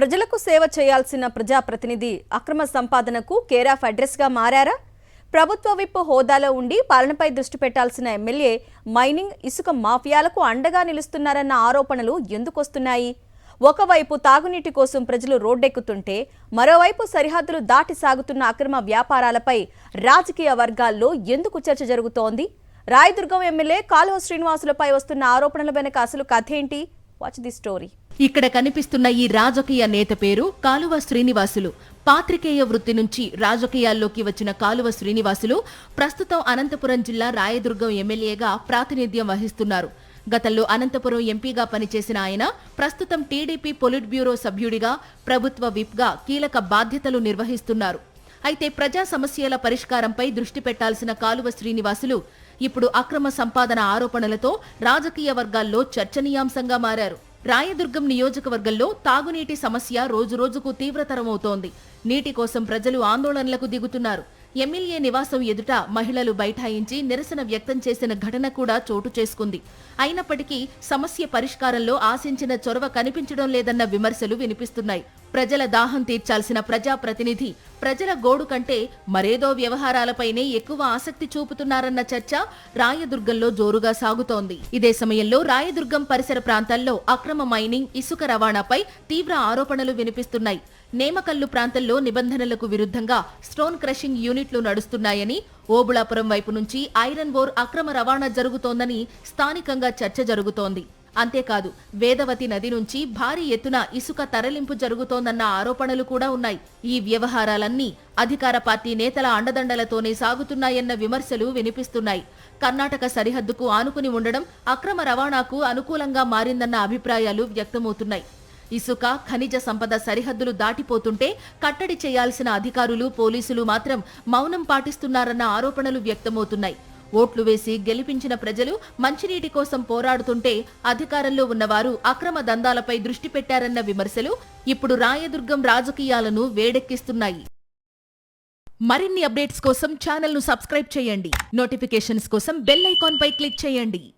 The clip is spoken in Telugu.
ప్రజలకు సేవ చేయాల్సిన ప్రజాప్రతినిధి అక్రమ సంపాదనకు కేర్ ఆఫ్ అడ్రస్ గా మారారా? ప్రభుత్వ విప్ హోదాలో ఉండి పాలనపై దృష్టి పెట్టాల్సిన ఎమ్మెల్యే మైనింగ్, ఇసుక మాఫియాలకు అండగా నిలుస్తున్నారన్న ఆరోపణలు ఎందుకొస్తున్నాయి? ఒకవైపు తాగునీటి కోసం ప్రజలు రోడ్డెక్కుతుంటే మరోవైపు సరిహద్దులు దాటి సాగుతున్న అక్రమ వ్యాపారాలపై రాజకీయ వర్గాల్లో ఎందుకు చర్చ జరుగుతోంది? రాయదుర్గం ఎమ్మెల్యే కాలువ శ్రీనివాసులపై వస్తున్న ఆరోపణల వెనుక అసలు కథ ఏంటి? Watch the story. ఇక్కడ కనిపిస్తున్న ఈ రాజకీయ నేత పేరు కాలువ శ్రీనివాసులు. పాత్రికేయ వృత్తి నుంచి రాజకీయాల్లోకి వచ్చిన కాలువ శ్రీనివాసులు ప్రస్తుతం అనంతపురం జిల్లా రాయదుర్గం ఎమ్మెల్యేగా ప్రాతినిధ్యం వహిస్తున్నారు. గతంలో అనంతపురం ఎంపీగా పనిచేసిన ఆయన ప్రస్తుతం టీడీపీ పొలిట్ బ్యూరో సభ్యుడిగా, ప్రభుత్వ విప్గా కీలక బాధ్యతలు నిర్వహిస్తున్నారు. అయితే ప్రజా సమస్యల పరిష్కారంపై దృష్టి పెట్టాల్సిన కాలువ శ్రీనివాసులు ఇప్పుడు అక్రమ సంపాదన ఆరోపణలతో రాజకీయ వర్గాల్లో చర్చనీయాంశంగా మారారు. రాయదుర్గం నియోజకవర్గంలో తాగునీటి సమస్య రోజురోజుకు తీవ్రతరమవుతోంది. నీటి కోసం ప్రజలు ఆందోళనలకు దిగుతున్నారు. ఎమ్మెల్యే నివాసం ఎదుట మహిళలు బైఠాయించి నిరసన వ్యక్తం చేసిన ఘటన కూడా చోటు చేసుకుంది. అయినప్పటికీ సమస్య పరిష్కారంలో ఆశించిన చొరవ కనిపించడం లేదన్న విమర్శలు వినిపిస్తున్నాయి. ప్రజల దాహం తీర్చాల్సిన ప్రజాప్రతినిధి ప్రజల గోడు కంటే మరేదో వ్యవహారాలపైనే ఎక్కువ ఆసక్తి చూపుతున్నారన్న చర్చ రాయదుర్గంలో జోరుగా సాగుతోంది. ఇదే సమయంలో రాయదుర్గం పరిసర ప్రాంతాల్లో అక్రమ మైనింగ్, ఇసుక రవాణాపై తీవ్ర ఆరోపణలు వినిపిస్తున్నాయి. నేమకల్లు ప్రాంతంలో నిబంధనలకు విరుద్ధంగా స్టోన్ క్రషింగ్ యూనిట్లు నడుస్తున్నాయని, ఓబుళాపురం వైపు నుంచి ఐరన్ ఓర్ అక్రమ రవాణా జరుగుతోందని స్థానికంగా చర్చ జరుగుతోంది. అంతేకాదు, వేదవతి నది నుంచి భారీ ఎత్తున ఇసుక తరలింపు జరుగుతోందన్న ఆరోపణలు కూడా ఉన్నాయి. ఈ వ్యవహారాలన్నీ అధికార పార్టీ నేతల అండదండలతోనే సాగుతున్నాయన్న విమర్శలు వినిపిస్తున్నాయి. కర్ణాటక సరిహద్దుకు ఆనుకుని ఉండడం అక్రమ రవాణాకు అనుకూలంగా మారిందన్న అభిప్రాయాలు వ్యక్తమవుతున్నాయి. ఇసుక, ఖనిజ సంపద సరిహద్దులు దాటిపోతుంటే కట్టడి చేయాల్సిన అధికారులు, పోలీసులు మాత్రం మౌనం పాటిస్తున్నారన్న ఆరోపణలు వ్యక్తమవుతున్నాయి. ఓట్లు వేసి గెలిపించిన ప్రజలు మంచినీటి కోసం పోరాడుతుంటే అధికారంలో ఉన్నవారు అక్రమ దందాలపై దృష్టి పెట్టారన్న విమర్శలు ఇప్పుడు రాయదుర్గం రాజకీయాలను వేడెక్కిస్తున్నాయి. మరిన్ని అప్డేట్స్ కోసం ఛానల్ను సబ్స్క్రైబ్ చేయండి. నోటిఫికేషన్స్ కోసం బెల్ ఐకాన్ పై క్లిక్ చేయండి.